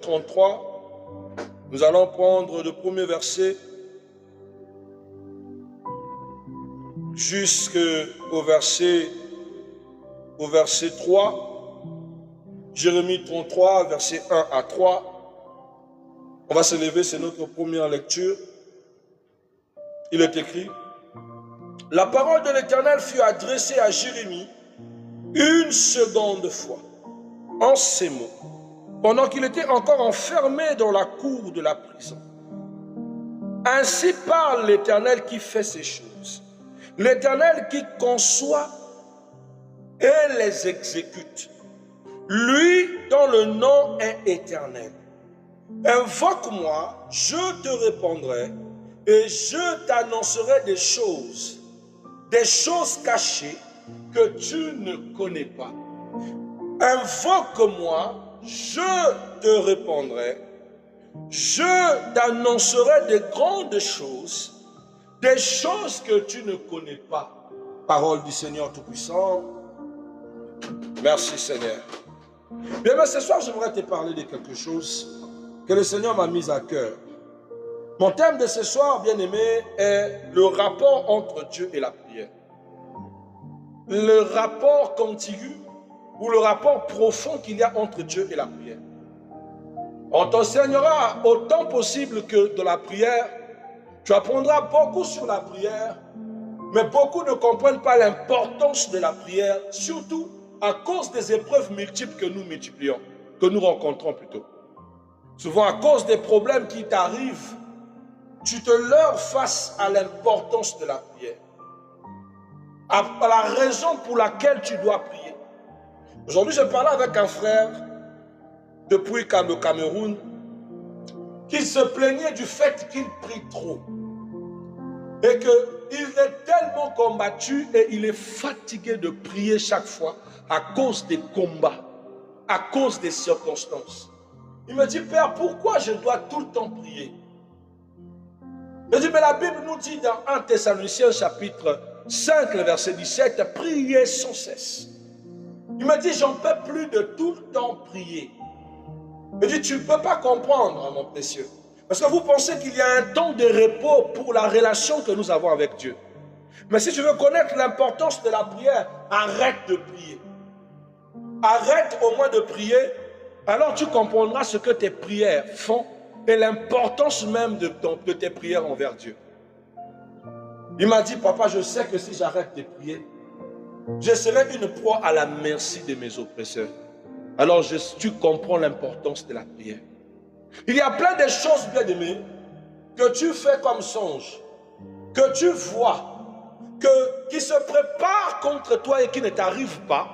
33. Nous allons prendre le premier verset jusqu'au verset 3. Jérémie 33, verset 1 à 3. On va se lever, c'est notre première lecture. Il est écrit: la parole de l'Éternel fut adressée à Jérémie une seconde fois, en ces mots, pendant qu'il était encore enfermé dans la cour de la prison. Ainsi parle l'Éternel qui fait ces choses, l'Éternel qui conçoit et les exécute, lui dont le nom est éternel. Invoque-moi, je te répondrai, et je t'annoncerai des choses cachées que tu ne connais pas. Invoque-moi, je te répondrai, je t'annoncerai des grandes choses, des choses que tu ne connais pas. Parole du Seigneur Tout-Puissant. Merci Seigneur. Bien, mais ce soir, j'aimerais te parler de quelque chose que le Seigneur m'a mis à cœur. Mon thème de ce soir, bien-aimé, est le rapport entre Dieu et la prière. Le rapport contigu ou le rapport profond qu'il y a entre Dieu et la prière. On t'enseignera autant possible que de la prière. Tu apprendras beaucoup sur la prière, mais beaucoup ne comprennent pas l'importance de la prière, surtout à cause des épreuves multiples que nous multiplions, que nous rencontrons plutôt. Souvent à cause des problèmes qui t'arrivent, tu te leurres face à l'importance de la prière, à la raison pour laquelle tu dois prier. Aujourd'hui, je parlais avec un frère depuis le Cameroun qui se plaignait du fait qu'il prie trop et qu'il est tellement combattu et il est fatigué de prier chaque fois à cause des combats, à cause des circonstances. Il me dit: Père, pourquoi je dois tout le temps prier? Je dis: mais la Bible nous dit dans 1 Thessaloniciens chapitre 5, le verset 17, priez sans cesse. Il me dit: j'en peux plus de tout le temps prier. Je dis: tu ne peux pas comprendre, mon précieux. Parce que vous pensez qu'il y a un temps de repos pour la relation que nous avons avec Dieu. Mais si tu veux connaître l'importance de la prière, arrête de prier. Arrête au moins de prier, alors tu comprendras ce que tes prières font et l'importance même de tes prières envers Dieu. Il m'a dit: papa, je sais que si j'arrête de prier, je serai une proie à la merci de mes oppresseurs. Alors tu comprends l'importance de la prière. Il y a plein de choses, bien-aimées, que tu fais comme songe, que tu vois, qui se préparent contre toi et qui ne t'arrivent pas,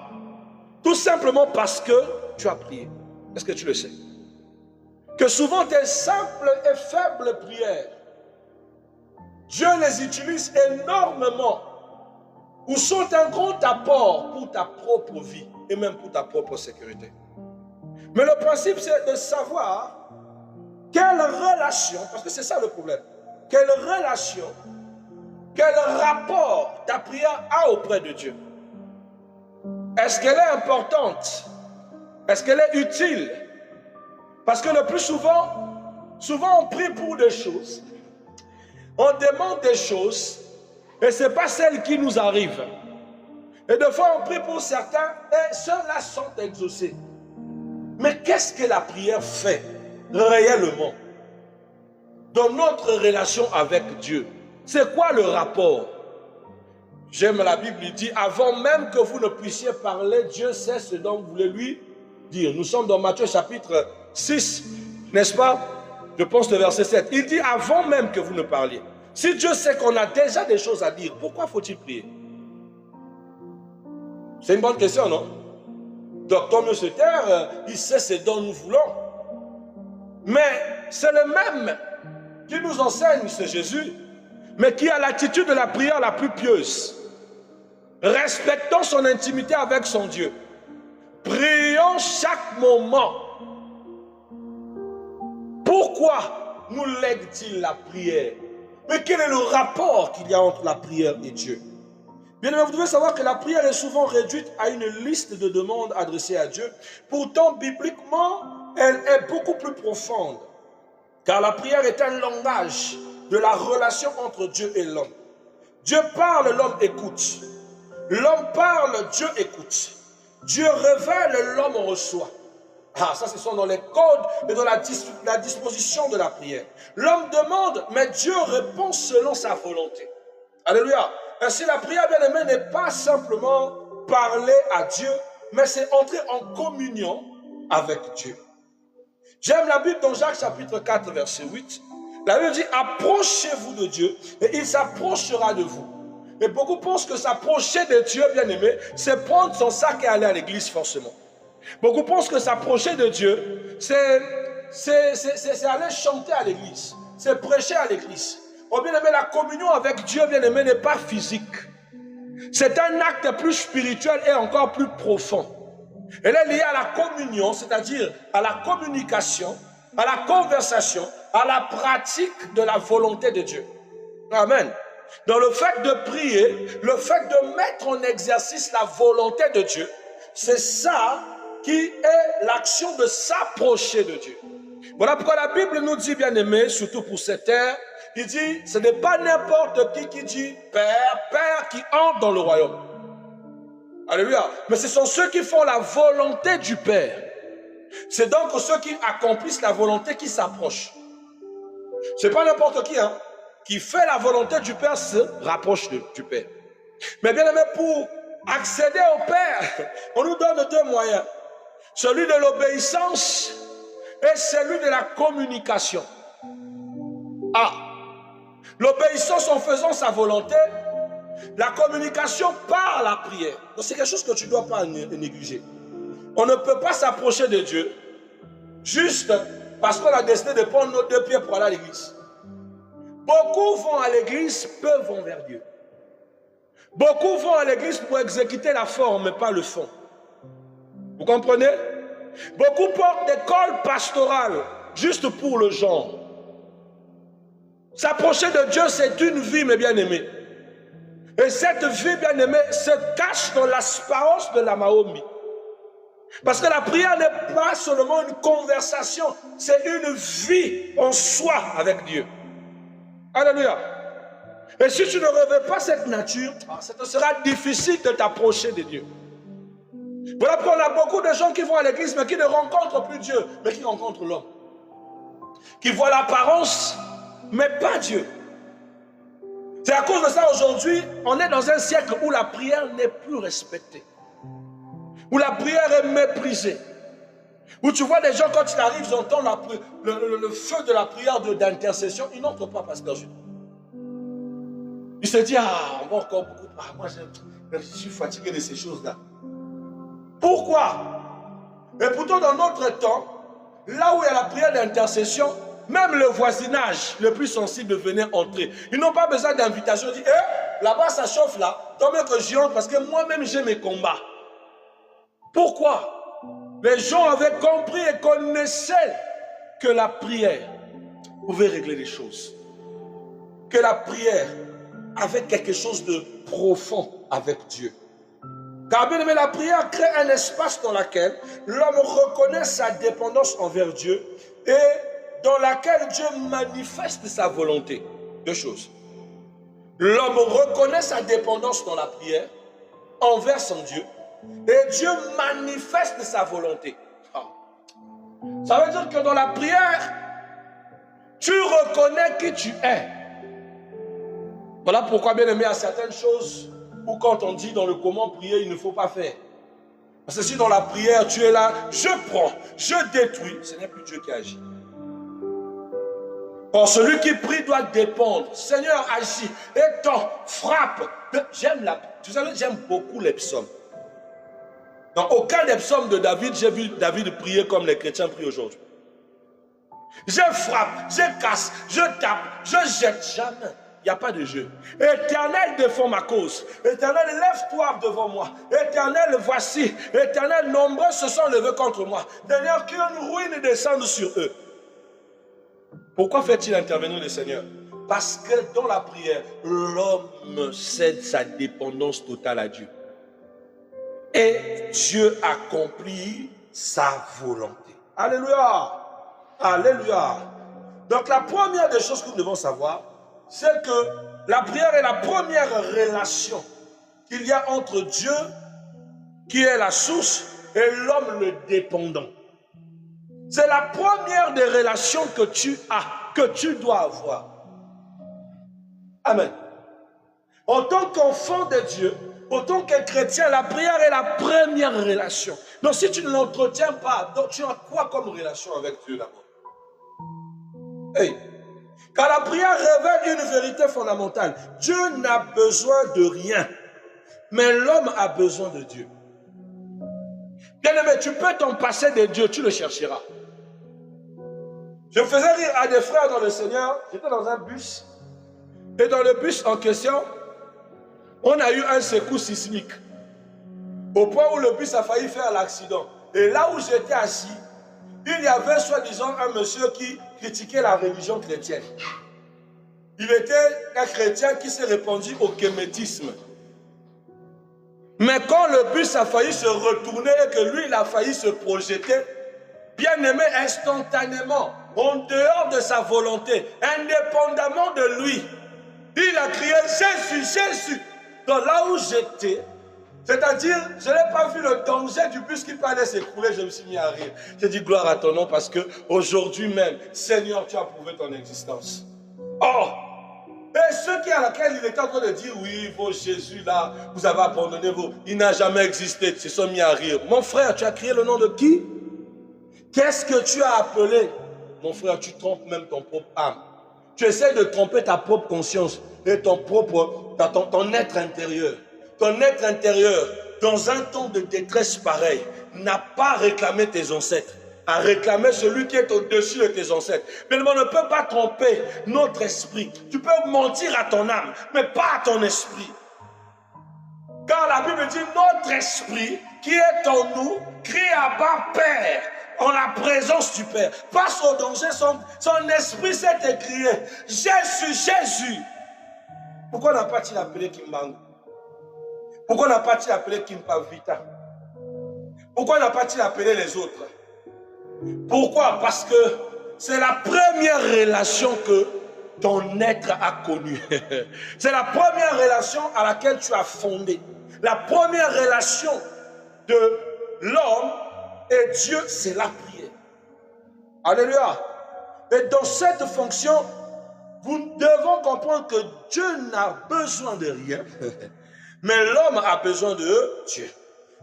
tout simplement parce que tu as prié. Est-ce que tu le sais? Que souvent tes simples et faibles prières, Dieu les utilise énormément ou sont un grand apport pour ta propre vie et même pour ta propre sécurité. Mais le principe, c'est de savoir quelle relation, parce que c'est ça le problème, quelle relation, quel rapport ta prière a auprès de Dieu. Est-ce qu'elle est importante? Est-ce qu'elle est utile? Parce que le plus souvent on prie pour des choses, on demande des choses, et ce n'est pas celles qui nous arrivent. Et des fois on prie pour certains, et ceux-là sont exaucés. Mais qu'est-ce que la prière fait réellement dans notre relation avec Dieu? C'est quoi le rapport? J'aime la Bible, il dit: avant même que vous ne puissiez parler, Dieu sait ce dont vous voulez lui dire. Nous sommes dans Matthieu chapitre 6, n'est-ce pas? Je pense le verset 7. Il dit: avant même que vous ne parliez. Si Dieu sait qu'on a déjà des choses à dire, pourquoi faut-il prier? C'est une bonne question, non? Docteur mieux se taire, il sait ce dont nous voulons. Mais c'est le même qui nous enseigne, c'est Jésus, mais qui a l'attitude de la prière la plus pieuse, respectant son intimité avec son Dieu. Prions chaque moment. Pourquoi nous lègue-t-il la prière? Mais quel est le rapport qu'il y a entre la prière et Dieu? Bien aimé, vous devez savoir que la prière est souvent réduite à une liste de demandes adressées à Dieu. Pourtant, bibliquement, elle est beaucoup plus profonde. Car la prière est un langage de la relation entre Dieu et l'homme. Dieu parle, l'homme écoute. L'homme parle, Dieu écoute. Dieu révèle, l'homme reçoit. Ah, ça, ce sont dans les codes et dans la disposition de la prière. L'homme demande, mais Dieu répond selon sa volonté. Alléluia. Ainsi, la prière, bien aimée, n'est pas simplement parler à Dieu, mais c'est entrer en communion avec Dieu. J'aime la Bible dans Jacques chapitre 4, verset 8. La Bible dit, approchez-vous de Dieu et il s'approchera de vous. Et beaucoup pensent que s'approcher de Dieu, bien aimé, c'est prendre son sac et aller à l'église forcément. Beaucoup pensent que s'approcher de Dieu, c'est aller chanter à l'église, c'est prêcher à l'église. Oh bien aimé, la communion avec Dieu, bien aimé, n'est pas physique. C'est un acte plus spirituel et encore plus profond. Elle est liée à la communion, c'est-à-dire à la communication, à la conversation, à la pratique de la volonté de Dieu. Amen. Dans le fait de prier, le fait de mettre en exercice la volonté de Dieu, c'est ça qui est l'action de s'approcher de Dieu. Voilà pourquoi la Bible nous dit, bien aimé, surtout pour cette ère, il dit, ce n'est pas n'importe qui dit Père, Père qui entre dans le royaume. Alléluia. Mais ce sont ceux qui font la volonté du Père. C'est donc ceux qui accomplissent la volonté qui s'approchent. Ce n'est pas n'importe qui, hein, qui fait la volonté du Père se rapproche du Père. Mais bien aimé, pour accéder au Père, on nous donne deux moyens. Celui de l'obéissance et celui de la communication. Ah, l'obéissance en faisant sa volonté, la communication par la prière. Donc c'est quelque chose que tu ne dois pas négliger. On ne peut pas s'approcher de Dieu juste parce qu'on a décidé de prendre nos deux pieds pour aller à l'église. Beaucoup vont à l'église, peu vont vers Dieu. Beaucoup vont à l'église pour exécuter la forme, mais pas le fond. Vous comprenez? Beaucoup portent des cols pastorales juste pour le genre. S'approcher de Dieu, c'est une vie, mes bien-aimés. Et cette vie, bien-aimée, se cache dans l'apparence de la Mahomi. Parce que la prière n'est pas seulement une conversation, c'est une vie en soi avec Dieu. Alléluia. Et si tu ne revêts pas cette nature, ça te sera difficile de t'approcher de Dieu. Voilà pourquoi on a beaucoup de gens qui vont à l'église, mais qui ne rencontrent plus Dieu, mais qui rencontrent l'homme. Qui voient l'apparence, mais pas Dieu. C'est à cause de ça aujourd'hui, on est dans un siècle où la prière n'est plus respectée. Où la prière est méprisée. Où tu vois des gens, quand ils arrivent, ils entendent le feu de la prière d'intercession, ils n'entrent pas, pasteur Jules. Ils se disent, ah, on va encore beaucoup. Ah, moi, je suis fatigué de ces choses-là. Pourquoi? Et pourtant, dans notre temps, là où il y a la prière d'intercession, même le voisinage le plus sensible venait entrer. Ils n'ont pas besoin d'invitation. Ils disent, là-bas ça chauffe là, tant mieux que j'y entre parce que moi-même j'ai mes combats. Pourquoi? Les gens avaient compris et connaissaient que la prière pouvait régler les choses. Que la prière avait quelque chose de profond avec Dieu. Car bien aimé, la prière crée un espace dans lequel l'homme reconnaît sa dépendance envers Dieu et dans laquelle Dieu manifeste sa volonté. Deux choses. L'homme reconnaît sa dépendance dans la prière envers son Dieu et Dieu manifeste sa volonté. Ça veut dire que dans la prière, tu reconnais qui tu es. Voilà pourquoi, bien aimé, il y a certaines choses où quand on dit dans le comment prier, il ne faut pas faire. Parce que si dans la prière, tu es là, je prends, je détruis, ce n'est plus Dieu qui agit. Or, celui qui prie doit dépendre. Seigneur, agis, étends, frappe. J'aime beaucoup les psaumes. Dans aucun des psaumes de David, j'ai vu David prier comme les chrétiens prient aujourd'hui. Je frappe, je casse, je tape, je jette. Jamais. Il n'y a pas de jeu. Éternel, défends ma cause. Éternel, lève-toi devant moi. Éternel, voici. Éternel, nombreux se sont levés contre moi. Seigneur, qu'une ruine descende sur eux. Pourquoi fait-il intervenir le Seigneur? Parce que dans la prière, l'homme cède sa dépendance totale à Dieu. Et Dieu accomplit sa volonté. Alléluia. Alléluia. Donc la première des choses que nous devons savoir, c'est que la prière est la première relation qu'il y a entre Dieu, qui est la source, et l'homme le dépendant. C'est la première des relations que tu as, que tu dois avoir. Amen. En tant qu'enfant de Dieu, en tant que chrétien, la prière est la première relation. Donc si tu ne l'entretiens pas, donc tu as quoi comme relation avec Dieu d'abord? Hey. Car la prière révèle une vérité fondamentale. Dieu n'a besoin de rien, mais l'homme a besoin de Dieu. Bien-aimé, tu peux t'en passer de Dieu, tu le chercheras. Je faisais rire à des frères dans le Seigneur, j'étais dans un bus, et dans le bus en question, on a eu un secousse sismique, au point où le bus a failli faire l'accident. Et là où j'étais assis, il y avait soi-disant un monsieur qui critiquait la religion chrétienne. Il était un chrétien qui s'est répandu au kémétisme. Mais quand le bus a failli se retourner et que lui, il a failli se projeter, bien aimé, instantanément, en dehors de sa volonté, indépendamment de lui, il a crié Jésus, Jésus. Donc là où j'étais, c'est-à-dire, je n'ai pas vu le danger du bus qui allait s'écrouler, je me suis mis à rire. J'ai dit gloire à ton nom parce que aujourd'hui même, Seigneur, tu as prouvé ton existence. Oh! Et ceux qui à laquelle il était en train de dire, oui, vos Jésus là, vous avez abandonné vos... Il n'a jamais existé, se sont mis à rire. Mon frère, tu as crié le nom de qui? Qu'est-ce que tu as appelé? Mon frère, tu trompes même ton propre âme. Tu essaies de tromper ta propre conscience et ton être intérieur. Ton être intérieur, dans un temps de détresse pareil, n'a pas réclamé tes ancêtres, a réclamé celui qui est au-dessus de tes ancêtres. Mais on ne peut pas tromper notre esprit. Tu peux mentir à ton âme, mais pas à ton esprit. Car la Bible dit, notre esprit qui est en nous, crie à bas Père, en la présence du Père. Face au danger, son esprit s'est écrié, Jésus, Jésus. Pourquoi n'a pas-t-il appelé Kimbangu? Pourquoi n'a pas-t-il appelé Kimpavita? Pourquoi n'a pas-t-il appelé les autres? Pourquoi? Parce que c'est la première relation que ton être a connue. C'est la première relation à laquelle tu as fondé. La première relation de l'homme et Dieu, c'est la prière. Alléluia. Et dans cette fonction, nous devons comprendre que Dieu n'a besoin de rien. Mais l'homme a besoin de Dieu.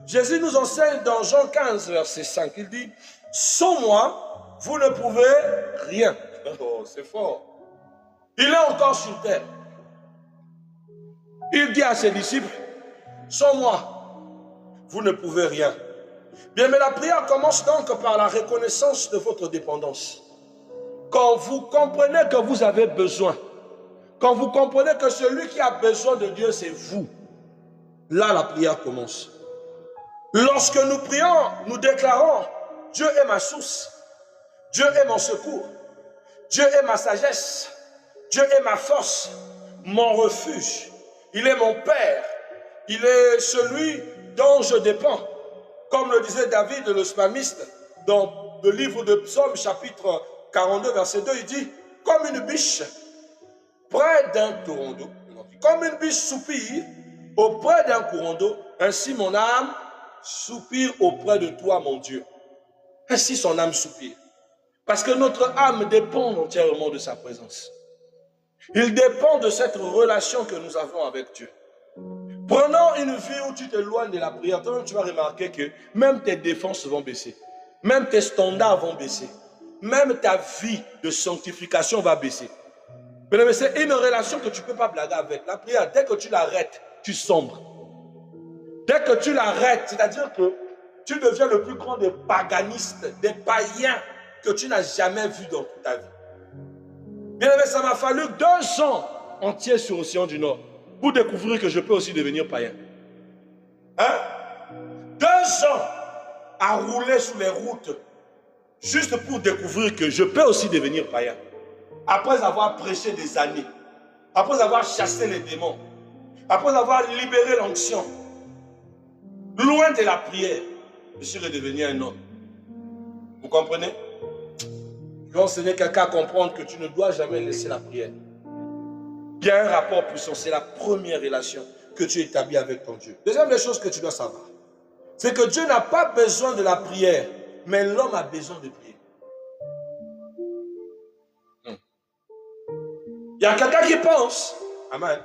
Jésus nous enseigne dans Jean 15, verset 5. Il dit, sans moi, vous ne pouvez rien. Oh, c'est fort. Il est encore sur terre. Il dit à ses disciples, sans moi, vous ne pouvez rien. Bien, mais la prière commence donc par la reconnaissance de votre dépendance. Quand vous comprenez que vous avez besoin, quand vous comprenez que celui qui a besoin de Dieu, c'est vous, là, la prière commence. Lorsque nous prions, nous déclarons, Dieu est ma source, Dieu est mon secours, Dieu est ma sagesse, Dieu est ma force, mon refuge, il est mon Père, il est celui dont je dépends. Comme le disait David, le psalmiste, dans le livre de Psaume, chapitre 42, verset 2, il dit, comme une biche près d'un courant d'eau, comme une biche soupire auprès d'un courant d'eau, ainsi mon âme soupire auprès de toi, mon Dieu. Ainsi son âme soupire. Parce que notre âme dépend entièrement de sa présence. Il dépend de cette relation que nous avons avec Dieu. Prenons une vie où tu t'éloignes de la prière, toi-même tu vas remarquer que même tes défenses vont baisser. Même tes standards vont baisser. Même ta vie de sanctification va baisser. Mais c'est une relation que tu ne peux pas blaguer avec. La prière, dès que tu l'arrêtes, tu sombres. Dès que tu l'arrêtes, c'est-à-dire que tu deviens le plus grand des paganistes, des païens que tu n'as jamais vu dans toute ta vie. Bien aimé, ça m'a fallu 2 ans entiers sur l'océan du Nord pour découvrir que je peux aussi devenir païen. Hein? 2 ans à rouler sur les routes juste pour découvrir que je peux aussi devenir païen. Après avoir prêché des années, après avoir chassé les démons, après avoir libéré l'onction, loin de la prière, je suis redevenu un homme. Vous comprenez? Je vais enseigner quelqu'un à comprendre que tu ne dois jamais laisser la prière. Il y a un rapport puissant, c'est la première relation que tu établis avec ton Dieu. Deuxième des choses que tu dois savoir, c'est que Dieu n'a pas besoin de la prière, mais l'homme a besoin de prier. Il y a quelqu'un qui pense, amen,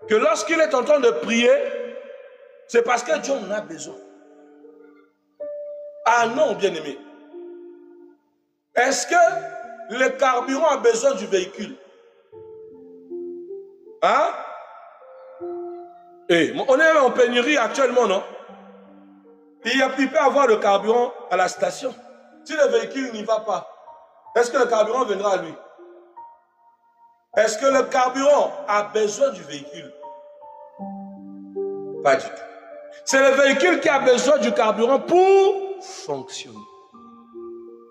que lorsqu'il est en train de prier, c'est parce que Dieu en a besoin. Ah non, bien-aimé. Est-ce que le carburant a besoin du véhicule? Hein? Et on est en pénurie actuellement, non? Il peut avoir le carburant à la station. Si le véhicule n'y va pas, est-ce que le carburant viendra à lui? Est-ce que le carburant a besoin du véhicule? Pas du tout. C'est le véhicule qui a besoin du carburant pour fonctionner.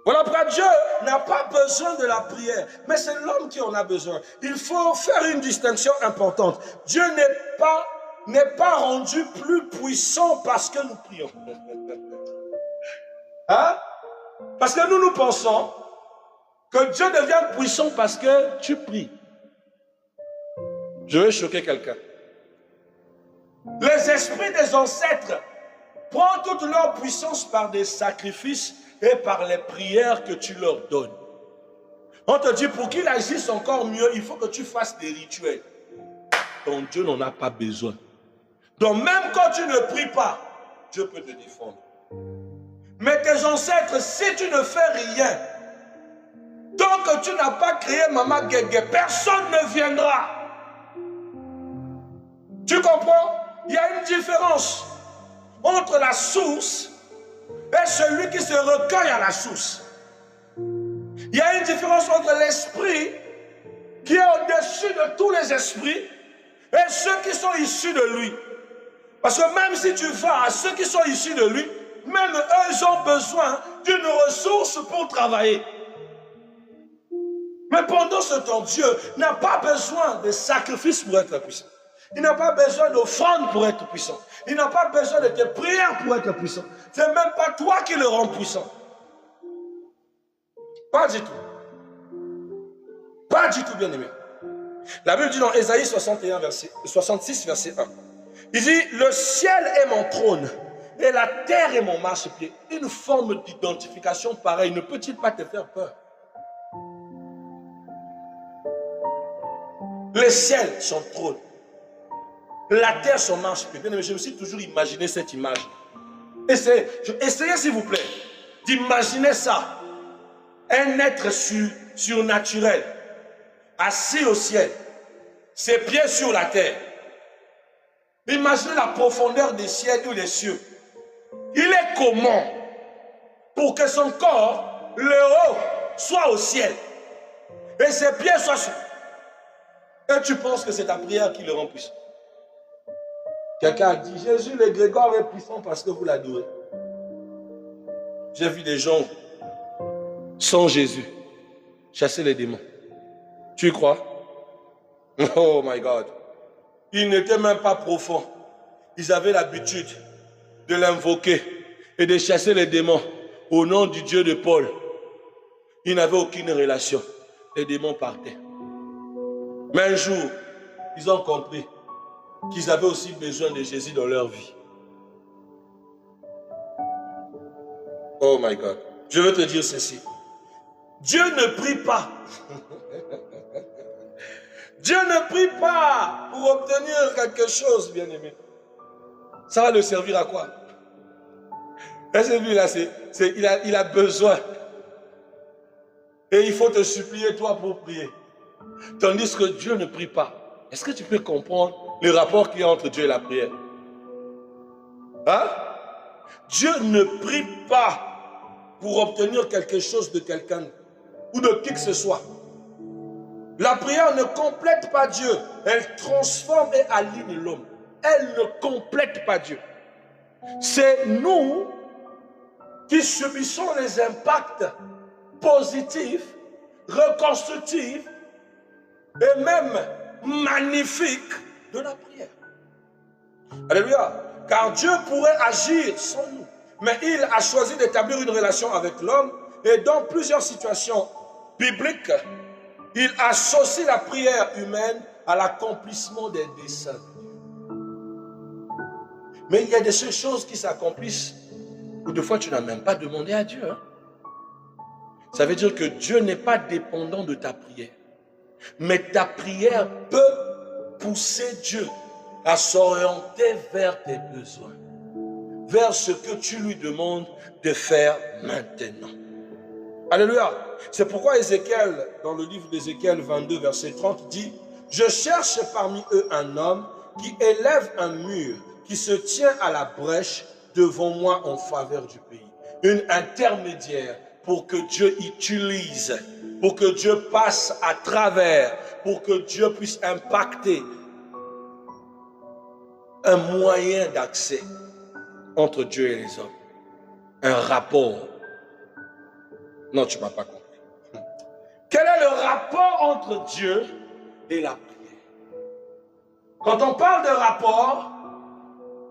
Voilà pourquoi Dieu n'a pas besoin de la prière, mais c'est l'homme qui en a besoin. Il faut faire une distinction importante. Dieu n'est pas rendu plus puissant parce que nous prions. Hein? Parce que nous pensons que Dieu devient puissant parce que tu pries. Je vais choquer quelqu'un. Les esprits des ancêtres prennent toute leur puissance par des sacrifices et par les prières que tu leur donnes. On te dit, pour qu'il agisse encore mieux, il faut que tu fasses des rituels. Ton Dieu n'en a pas besoin. Donc même quand tu ne pries pas, Dieu peut te défendre. Mais tes ancêtres, si tu ne fais rien, tant que tu n'as pas créé Maman Guégué, personne ne viendra. Tu comprends? Il y a une différence entre la source et celui qui se recueille à la source. Il y a une différence entre l'esprit qui est au-dessus de tous les esprits et ceux qui sont issus de lui. Parce que même si tu vas à ceux qui sont issus de lui, même eux, ils ont besoin d'une ressource pour travailler. Mais pendant ce temps, Dieu n'a pas besoin de sacrifices pour être puissant. Il n'a pas besoin d'offrandes pour être puissant. Il n'a pas besoin de tes prières pour être puissant. Ce n'est même pas toi qui le rends puissant. Pas du tout. Pas du tout, bien-aimé. La Bible dit dans Ésaïe 66, verset 1. Il dit, le ciel est mon trône et la terre est mon marchepied. Une forme d'identification pareille ne peut-il pas te faire peur? Le ciel, son trône. La terre, son marchepied. Bien aimé, je me suis toujours imaginé cette image. Essayez s'il vous plaît, d'imaginer ça. Un être surnaturel, assis au ciel, ses pieds sur la terre. Imaginez la profondeur des ciels ou des cieux. Il est comment pour que son corps, le haut, soit au ciel et ses pieds soient sur. Et tu penses que c'est ta prière qui le rend puissant? Quelqu'un a dit, Jésus le Grégoire est puissant parce que vous l'adorez. J'ai vu des gens sans Jésus chasser les démons. Tu y crois? Oh my God. Ils n'étaient même pas profonds. Ils avaient l'habitude de l'invoquer et de chasser les démons au nom du Dieu de Paul. Ils n'avaient aucune relation. Les démons partaient. Mais un jour, ils ont compris qu'ils avaient aussi besoin de Jésus dans leur vie. Oh my God. Je veux te dire ceci. Dieu ne prie pas. Dieu ne prie pas pour obtenir quelque chose, bien-aimé. Ça va le servir à quoi? Lui là, il a besoin. Et il faut te supplier toi pour prier. Tandis que Dieu ne prie pas. Est-ce que tu peux comprendre le rapport qu'il y a entre Dieu et la prière? Hein? Dieu ne prie pas pour obtenir quelque chose de quelqu'un ou de qui que ce soit. La prière ne complète pas Dieu. Elle transforme et aligne l'homme. Elle ne complète pas Dieu. C'est nous qui subissons les impacts positifs, reconstructifs et même magnifiques de la prière. Alléluia. Car Dieu pourrait agir sans nous. Mais il a choisi d'établir une relation avec l'homme Et dans plusieurs situations bibliques, il associe la prière humaine à l'accomplissement des desseins de Dieu. Mais il y a des choses qui s'accomplissent où des fois tu n'as même pas demandé à Dieu. Ça veut dire que Dieu n'est pas dépendant de ta prière. Mais ta prière peut pousser Dieu à s'orienter vers tes besoins, vers ce que tu lui demandes de faire maintenant. Alléluia. C'est pourquoi Ézéchiel, dans le livre d'Ézéchiel 22, verset 30, dit « Je cherche parmi eux un homme qui élève un mur, qui se tient à la brèche devant moi en faveur du pays. » Une intermédiaire pour que Dieu utilise, pour que Dieu passe à travers, pour que Dieu puisse impacter un moyen d'accès entre Dieu et les hommes. Un rapport. Non, tu ne m'as pas compris. Quel est le rapport entre Dieu et la prière? Quand on parle de rapport,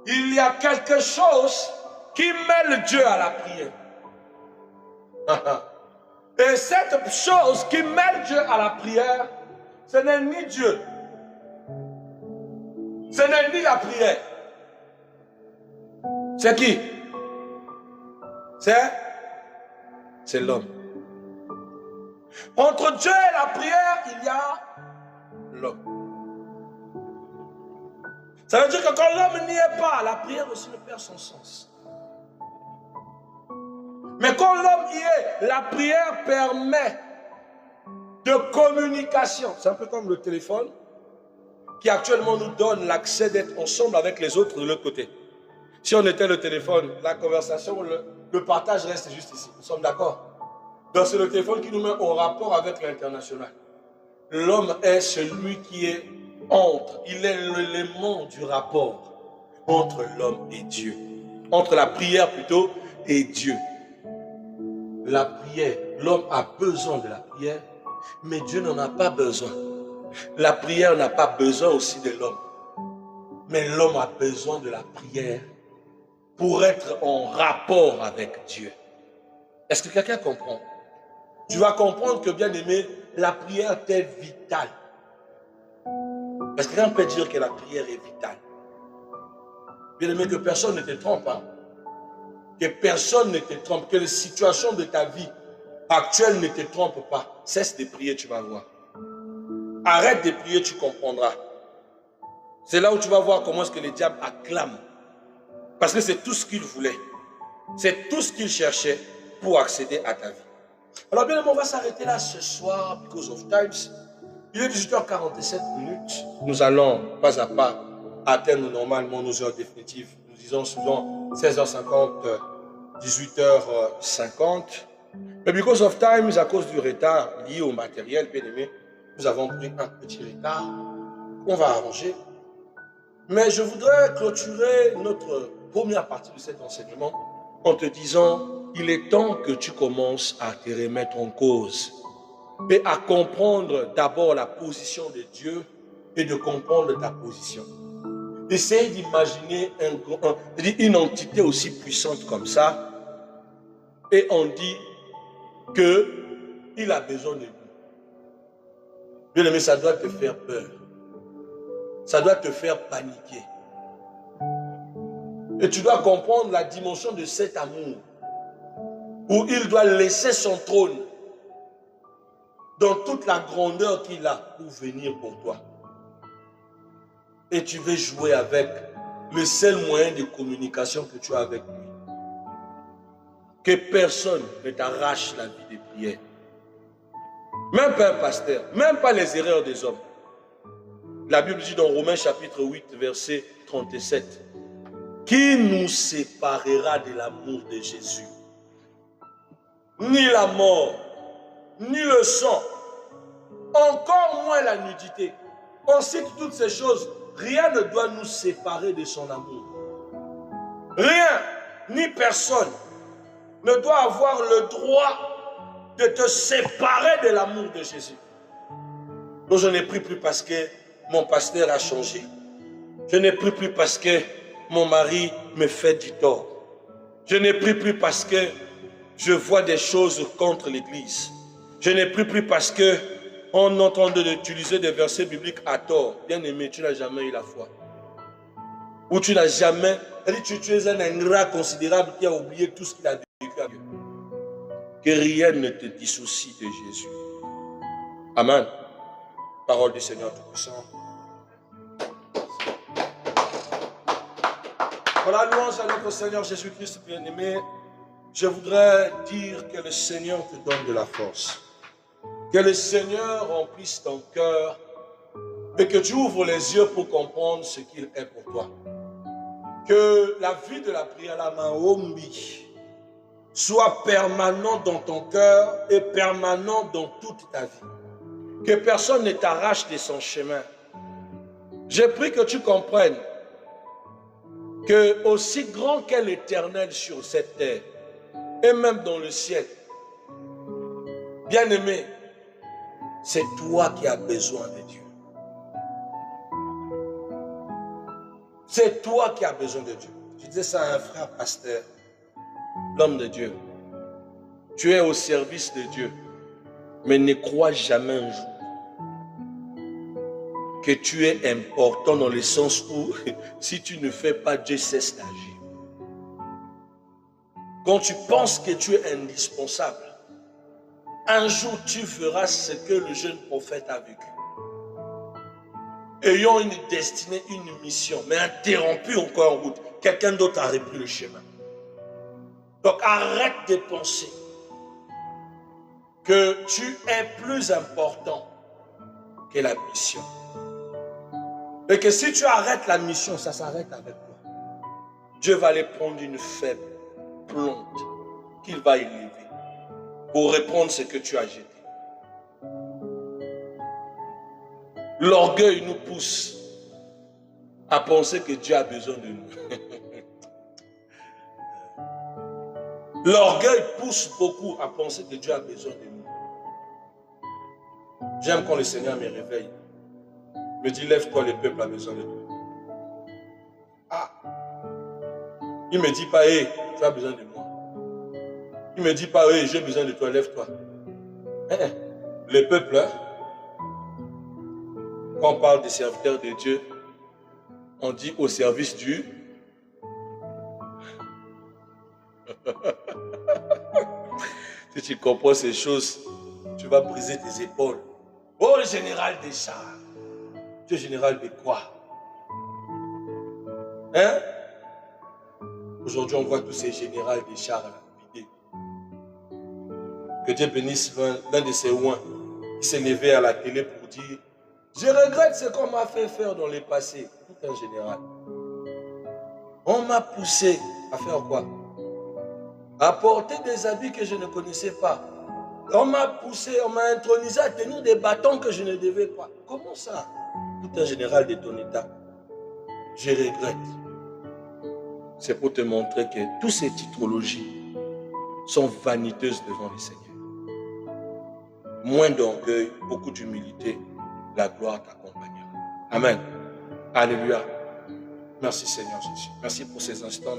il y a quelque chose qui mêle Dieu à la prière. Et cette chose qui mêle Dieu à la prière, ce n'est ni Dieu, ce n'est ni la prière. C'est qui? C'est l'homme. Entre Dieu et la prière, il y a l'homme. Ça veut dire que quand l'homme n'y est pas, la prière aussi ne perd son sens. Mais quand l'homme y est, la prière permet de communication. C'est un peu comme le téléphone qui actuellement nous donne l'accès d'être ensemble avec les autres de l'autre côté. Si on était le téléphone, la conversation, le partage reste juste ici. Nous sommes d'accord? Donc c'est le téléphone qui nous met en rapport avec l'international. L'homme est celui qui est entre. Il est l'élément du rapport entre l'homme et Dieu. Entre la prière plutôt et Dieu. La prière, l'homme a besoin de la prière, mais Dieu n'en a pas besoin. La prière n'a pas besoin aussi de l'homme. Mais l'homme a besoin de la prière pour être en rapport avec Dieu. Est-ce que quelqu'un comprend? Tu vas comprendre que, bien aimé, la prière t'est vitale. Est-ce que quelqu'un peut dire que la prière est vitale? Bien aimé, que personne ne te trompe, hein? Que personne ne te trompe, que les situations de ta vie actuelle ne te trompent pas. Cesse de prier, tu vas voir. Arrête de prier, tu comprendras. C'est là où tu vas voir comment est-ce que le diable acclame. Parce que c'est tout ce qu'il voulait. C'est tout ce qu'il cherchait pour accéder à ta vie. Alors bien, on va s'arrêter là ce soir, because of times. Il est 18h47. Nous allons pas à pas atteindre normalement nos heures définitives. Nous disons souvent 16h50, 18h50. Mais because of times, à cause du retard lié au matériel, bien aimé, nous avons pris un petit retard. On va arranger. Mais je voudrais clôturer notre première partie de cet enseignement en te disant, il est temps que tu commences à te remettre en cause et à comprendre d'abord la position de Dieu et de comprendre ta position. Essaye d'imaginer une entité aussi puissante comme ça et on dit qu'il a besoin de nous. Bien aimé, ça doit te faire peur. Ça doit te faire paniquer. Et tu dois comprendre la dimension de cet amour où il doit laisser son trône dans toute la grandeur qu'il a pour venir pour toi. Et tu veux jouer avec le seul moyen de communication que tu as avec lui. Que personne ne t'arrache la vie des prières. Même pas un pasteur, même pas les erreurs des hommes. La Bible dit dans Romains chapitre 8, verset 37, « Qui nous séparera de l'amour de Jésus? Ni la mort, ni le sang, encore moins la nudité. » On cite toutes ces choses. Rien ne doit nous séparer de son amour. Rien, ni personne, ne doit avoir le droit de te séparer de l'amour de Jésus. Donc je n'ai pris plus parce que mon pasteur a changé. Je n'ai pris plus parce que mon mari me fait du tort. Je n'ai pris plus parce que je vois des choses contre l'Église. Je n'ai plus parce que on est en train d'utiliser des versets bibliques à tort. Bien aimé, tu n'as jamais eu la foi. Ou tu n'as jamais... Tu es un ingrat considérable qui a oublié tout ce qu'il a vécu à Dieu. Que rien ne te dissocie de Jésus. Amen. Parole du Seigneur Tout-Puissant. Voilà, louange à notre Seigneur Jésus-Christ bien-aimé. Je voudrais dire que le Seigneur te donne de la force. Que le Seigneur remplisse ton cœur et que tu ouvres les yeux pour comprendre ce qu'il est pour toi. Que la vie de la prière, la maombi, soit permanente dans ton cœur et permanente dans toute ta vie. Que personne ne t'arrache de son chemin. J'ai pris que tu comprennes que aussi grand qu'est l'Éternel sur cette terre et même dans le ciel, bien-aimé, c'est toi qui as besoin de Dieu. C'est toi qui as besoin de Dieu. Je disais ça à un frère pasteur, l'homme de Dieu. Tu es au service de Dieu, mais ne crois jamais un jour que tu es important dans le sens où si tu ne fais pas, Dieu cesse d'agir. Quand tu penses que tu es indispensable, un jour tu feras ce que le jeune prophète a vécu. Ayant une destinée, une mission, mais interrompue encore en route, quelqu'un d'autre a repris le chemin. Donc arrête de penser que tu es plus important que la mission. Et que si tu arrêtes la mission, ça s'arrête avec toi. Dieu va aller prendre une faible plante qu'il va élever pour reprendre ce que tu as jeté. L'orgueil nous pousse à penser que Dieu a besoin de nous. L'orgueil pousse beaucoup à penser que Dieu a besoin de nous. J'aime quand le Seigneur me réveille. Me dit, lève-toi, le peuple a besoin de toi. Ah! Il ne me dit pas, hé, tu as besoin de moi. Il ne me dit pas, hé, j'ai besoin de toi, lève-toi. Le peuple, hein? Quand on parle des serviteurs de Dieu, on dit au service du... Si tu comprends ces choses, tu vas briser tes épaules. Oh, le général des chars. Tu es général de quoi? Hein? Aujourd'hui, on voit tous ces généraux des chars vidés. Que Dieu bénisse l'un de ces oins qui s'est levé à la télé pour dire: je regrette ce qu'on m'a fait faire dans le passé. Tout un général. On m'a poussé à faire quoi? À porter des habits que je ne connaissais pas. On m'a poussé, on m'a intronisé à tenir des bâtons que je ne devais pas. Comment ça? Tout un général de ton état. Je regrette. C'est pour te montrer que toutes ces titrologies sont vaniteuses devant le Seigneur. Moins d'orgueil, beaucoup d'humilité, la gloire t'accompagnera. Amen. Alléluia. Merci Seigneur Jésus. Merci pour ces instants.